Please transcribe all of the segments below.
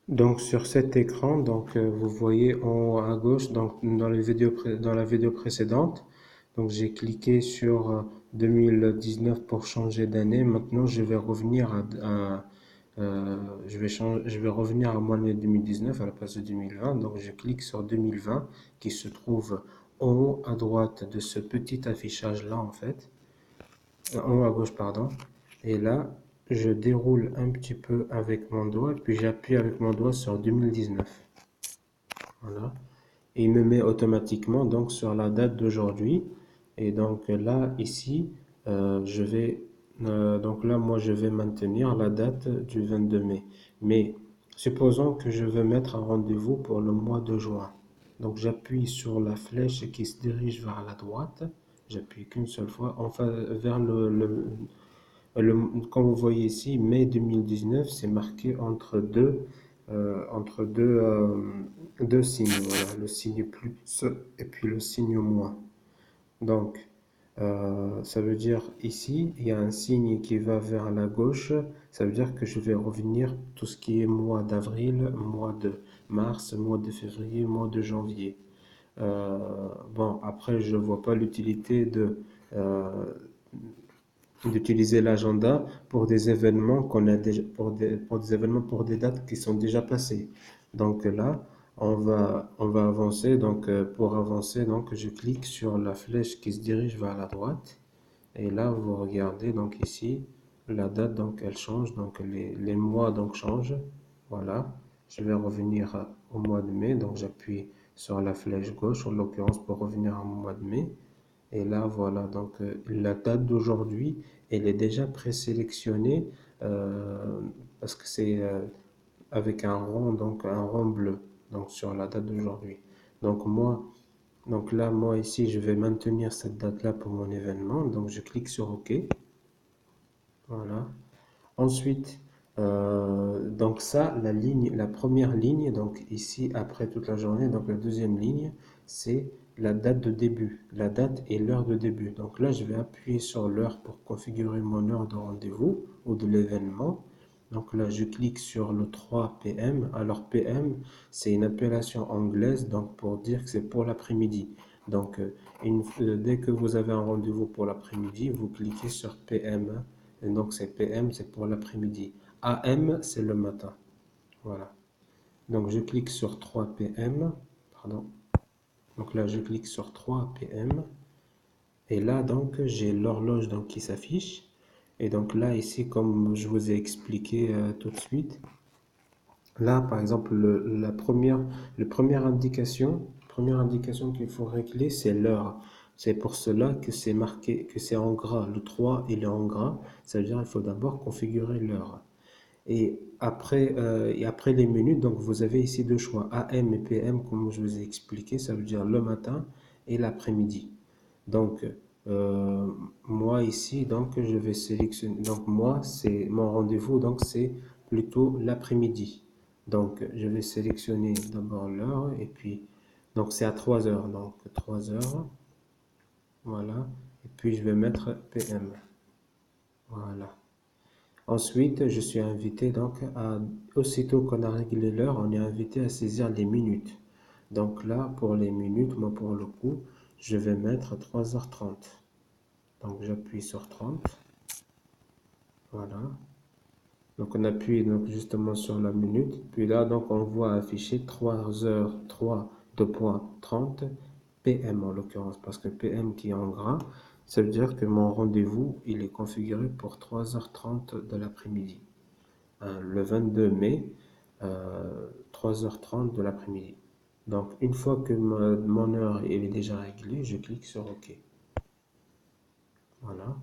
Donc sur cet écran, vous voyez en haut à gauche, donc dans la vidéo précédente, donc j'ai cliqué sur 2019 pour changer d'année. Maintenant, je vais revenir je vais revenir à mon année 2019 à la place de 2020. Donc je clique sur 2020 qui se trouve en haut à droite de ce petit affichage là en fait. En haut à gauche, pardon. Et là, je déroule un petit peu avec mon doigt, puis j'appuie avec mon doigt sur 2019. Voilà. Et il me met automatiquement donc sur la date d'aujourd'hui. Et donc là, ici, je vais, donc là, moi, je vais maintenir la date du 22 mai. Mais supposons que je veux mettre un rendez-vous pour le mois de juin. Donc j'appuie sur la flèche qui se dirige vers la droite. J'appuie qu'une seule fois, enfin vers comme vous voyez ici, mai 2019, c'est marqué deux signes. Voilà, le signe plus et puis le signe moins. Donc, ça veut dire ici, il y a un signe qui va vers la gauche. Ça veut dire que je vais revenir tout ce qui est mois d'avril, mois de mars, mois de février, mois de janvier. Euh, bon, après, je vois pas l'utilité euh, d'utiliser l'agenda pour des événements qu'on a déjà, pour des événements, pour des dates qui sont déjà passées. Donc là, on va avancer. Donc pour avancer, donc je clique sur la flèche qui se dirige vers la droite. Et là, vous regardez donc ici, la date donc elle change, donc les mois donc changent. Voilà. Je vais revenir au mois de mai, donc j'appuie sur la flèche gauche en l'occurrence pour revenir au mois de mai. Et là, voilà, donc la date d'aujourd'hui, elle est déjà présélectionnée euh, parce que c'est avec un rond, donc un rond bleu, donc sur la date d'aujourd'hui. Donc moi, donc là, moi ici, je vais maintenir cette date-là pour mon événement. Donc je clique sur OK. Voilà. Ensuite, donc ça, la première ligne, donc ici après toute la journée, donc la deuxième ligne, c'est la date de début, la date et l'heure de début. Donc là, je vais appuyer sur l'heure pour configurer mon heure de rendez-vous ou de l'événement. Donc là, je clique sur le 3 PM. Alors PM, c'est une appellation anglaise, donc pour dire que c'est pour l'après-midi. Donc dès que vous avez un rendez-vous pour l'après-midi, vous cliquez sur PM. Et donc c'est PM, c'est pour l'après-midi. AM, c'est le matin. Voilà. Donc je clique sur 3 PM. Pardon. Donc là, je clique sur 3 PM. Et là, donc, j'ai l'horloge donc, qui s'affiche. Et donc là, ici, comme je vous ai expliqué tout de suite, là, par exemple, première indication qu'il faut régler, c'est l'heure. C'est pour cela que c'est marqué, que c'est en gras. Le 3, il est en gras. Ça veut dire qu'il faut d'abord configurer l'heure. Et après les minutes, donc vous avez ici deux choix, AM et PM, comme je vous ai expliqué, ça veut dire le matin et l'après-midi. Donc, euh, moi ici, donc je vais sélectionner, donc moi, c'est mon rendez-vous, donc c'est plutôt l'après-midi. Donc, je vais sélectionner d'abord l'heure et puis, donc c'est à 3 heures, donc 3 heures, voilà, et puis je vais mettre PM, voilà. Ensuite, je suis invité aussitôt qu'on a réglé l'heure, on est invité à saisir les minutes. Donc là, pour les minutes, moi pour le coup, je vais mettre 3h30. Donc j'appuie sur 30. Voilà. Donc on appuie donc justement sur la minute. Puis là, donc on voit afficher 3h03 2.30 PM en l'occurrence, parce que PM qui est en gras, ça veut dire que mon rendez-vous, il est configuré pour 3h30 de l'après-midi. Le 22 mai, 3h30 de l'après-midi. Donc, une fois que mon heure est déjà réglée, je clique sur OK. Voilà.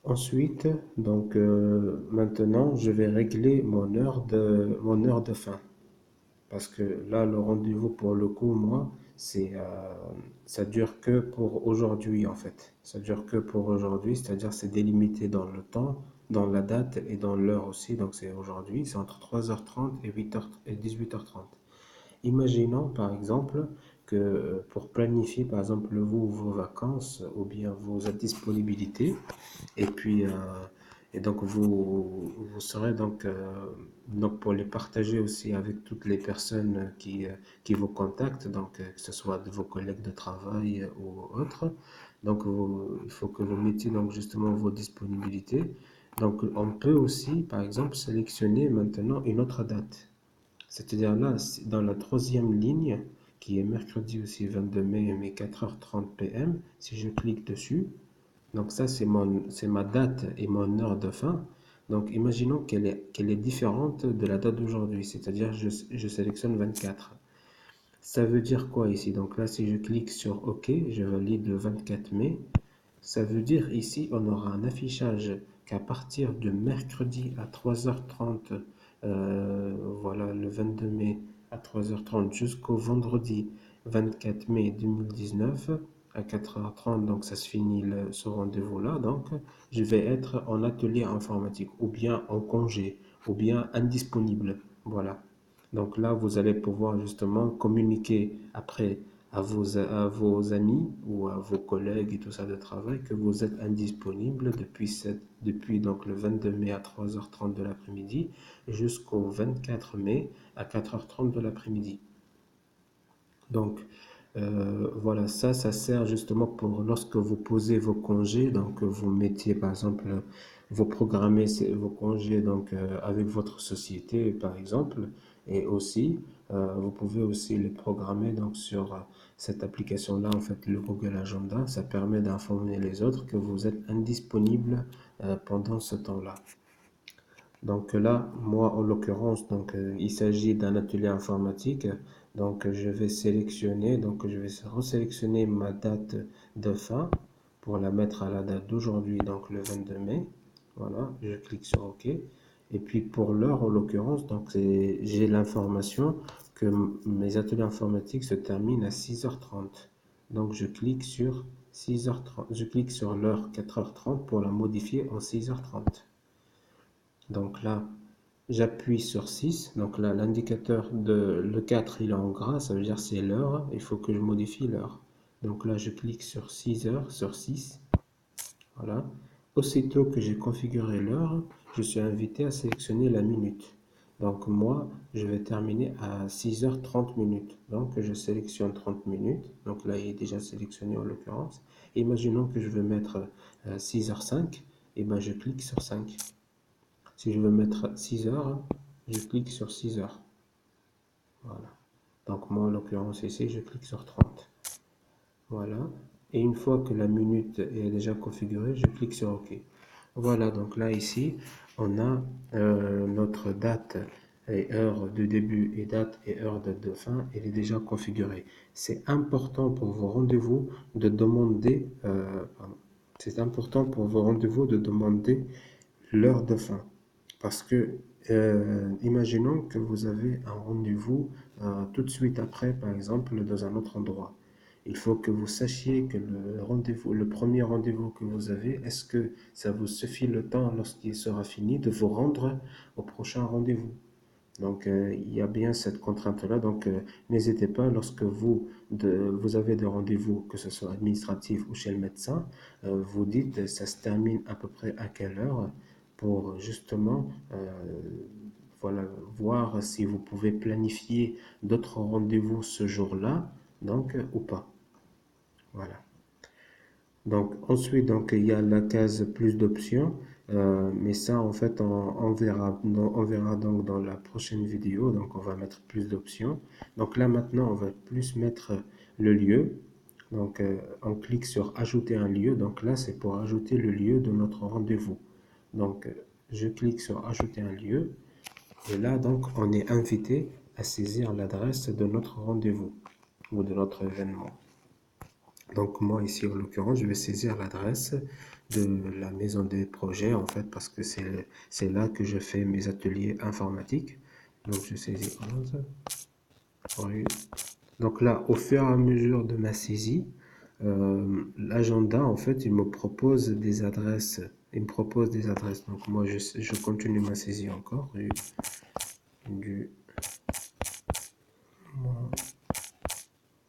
Ensuite, donc maintenant, je vais régler mon heure de fin. Parce que là, le rendez-vous pour le coup, moi, ça dure que pour aujourd'hui en fait. Ça dure que pour aujourd'hui, c'est-à-dire c'est délimité dans le temps, dans la date et dans l'heure aussi. Donc c'est aujourd'hui, c'est entre 3h30 et 8h et 18h30. Imaginons par exemple que pour planifier par exemple vous vos vacances ou bien vos disponibilités et puis et donc vous serez donc donc pour les partager aussi avec toutes les personnes qui vous contactent, donc que ce soit de vos collègues de travail ou autres. Donc il faut que vous mettiez donc justement vos disponibilités. Donc on peut aussi, par exemple, sélectionner maintenant une autre date. C'est-à-dire là, dans la troisième ligne, qui est mercredi aussi 22 mai, mais 4h30 p.m., si je clique dessus, donc ça c'est ma date et mon heure de fin. Donc imaginons qu'elle est différente de la date d'aujourd'hui, c'est-à-dire je sélectionne 24. Ça veut dire quoi ici? Donc là, si je clique sur OK, je valide le 24 mai. Ça veut dire ici, on aura un affichage qu'à partir de mercredi à 3h30, voilà, le 22 mai à 3h30 jusqu'au vendredi 24 mai 2019 à 4h30, donc ça se finit ce rendez-vous-là. Donc, je vais être en atelier informatique ou bien en congé ou bien indisponible. Voilà. Donc là, vous allez pouvoir justement communiquer après à vos amis ou à vos collègues et tout ça de travail que vous êtes indisponible depuis donc le 22 mai à 3h30 de l'après-midi jusqu'au 24 mai à 4h30 de l'après-midi. Donc, voilà, ça sert justement pour lorsque vous posez vos congés, donc vous mettiez par exemple, vous programmez vos congés donc avec votre société par exemple, et aussi vous pouvez aussi les programmer donc sur cette application-là, en fait le Google Agenda, ça permet d'informer les autres que vous êtes indisponible pendant ce temps-là. Donc là, moi, en l'occurrence, donc il s'agit d'un atelier informatique. Donc je vais sélectionner, donc je vais resélectionner ma date de fin pour la mettre à la date d'aujourd'hui, donc le 22 mai. Voilà, je clique sur OK. Et puis pour l'heure, en l'occurrence, donc j'ai l'information que mes ateliers informatiques se terminent à 6h30. Donc je clique sur 6h30, je clique sur l'heure 4h30 pour la modifier en 6h30. Donc là, j'appuie sur 6. Donc là, l'indicateur de le 4, il est en gras, ça veut dire c'est l'heure. Il faut que je modifie l'heure. Donc là, je clique sur 6 heures, sur 6. Voilà. Aussitôt que j'ai configuré l'heure, je suis invité à sélectionner la minute. Donc moi, je vais terminer à 6h30 minutes. Donc je sélectionne 30 minutes. Donc là, il est déjà sélectionné en l'occurrence. Imaginons que je veux mettre 6h05. Et ben je clique sur 5. Si je veux mettre 6 heures, je clique sur 6 heures. Voilà. Donc moi, en l'occurrence ici, je clique sur 30. Voilà. Et une fois que la minute est déjà configurée, je clique sur OK. Voilà, donc là, ici, on a notre date et heure de début et date et heure de fin, elle est déjà configurée. C'est important pour vos rendez-vous de demander, c'est important pour vos rendez-vous de demander l'heure de fin. Parce que, imaginons que vous avez un rendez-vous tout de suite après, par exemple, dans un autre endroit. Il faut que vous sachiez que le rendez-vous, le premier rendez-vous que vous avez, est-ce que ça vous suffit le temps lorsqu'il sera fini de vous rendre au prochain rendez-vous? Donc, il y a bien cette contrainte-là. Donc, n'hésitez pas lorsque vous avez des rendez-vous, que ce soit administratif ou chez le médecin, vous dites ça se termine à peu près à quelle heure pour justement voilà, voir si vous pouvez planifier d'autres rendez-vous ce jour-là, donc ou pas. Voilà. Donc ensuite, donc, il y a la case plus d'options, mais ça en fait on verra donc dans la prochaine vidéo, donc on va mettre plus d'options. Donc là maintenant on va plus mettre le lieu, donc on clique sur ajouter un lieu, donc là c'est pour ajouter le lieu de notre rendez-vous. Donc je clique sur ajouter un lieu, et là donc on est invité à saisir l'adresse de notre rendez-vous ou de notre événement. Donc moi ici en l'occurrence, je vais saisir l'adresse de la maison des projets en fait parce que c'est là que je fais mes ateliers informatiques. Donc je saisis 11 rue. Donc là, au fur et à mesure de ma saisie, l'agenda en fait, il me propose des adresses. Il me propose des adresses. Donc moi je continue ma saisie encore. Rue du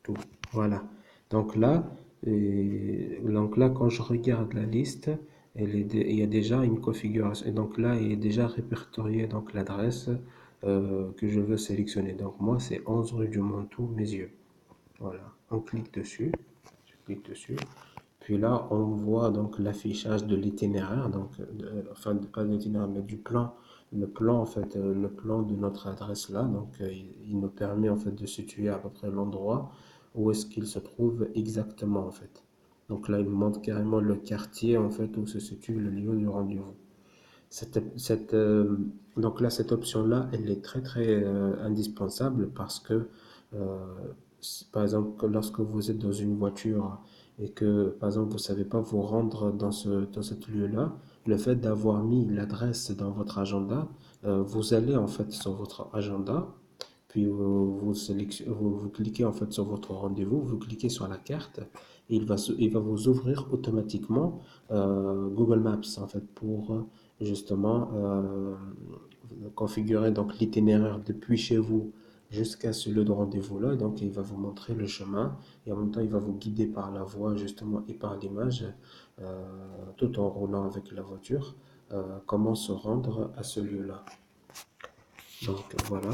tout. Voilà. Donc là, quand je regarde la liste, il y a déjà une configuration. Et donc là, il est déjà répertorié donc l'adresse que je veux sélectionner. Donc moi, c'est 11 rue du Montou, Messieurs. Voilà, on clique dessus. Je clique dessus. Puis là, on voit donc l'affichage de l'itinéraire, donc enfin pas de l'itinéraire, mais du plan. Le plan en fait, le plan de notre adresse là. Donc il nous permet en fait de situer à peu près l'endroit où est-ce qu'il se trouve exactement en fait. Donc là, il nous montre carrément le quartier en fait où se situe le lieu du rendez-vous. Cette, cette, euh, donc là, cette option-là, elle est très très indispensable parce que, euh, par exemple, que lorsque vous êtes dans une voiture et que, par exemple, vous ne savez pas vous rendre dans ce lieu-là, le fait d'avoir mis l'adresse dans votre agenda, vous allez en fait sur votre agenda, puis vous cliquez en fait sur votre rendez-vous, vous cliquez sur la carte et il va vous ouvrir automatiquement Google Maps en fait pour justement configurer donc l'itinéraire depuis chez vous jusqu'à ce lieu de rendez-vous là. Donc il va vous montrer le chemin et en même temps il va vous guider par la voie justement et par l'image tout en roulant avec la voiture comment se rendre à ce lieu-là. Donc voilà.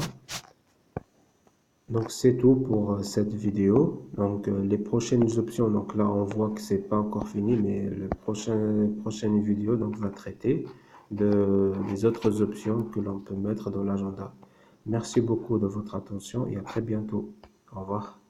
Donc c'est tout pour cette vidéo. Donc les prochaines options, donc là on voit que c'est pas encore fini, mais le prochaine vidéo donc va traiter des autres options que l'on peut mettre dans l'agenda. Merci beaucoup de votre attention et à très bientôt. Au revoir.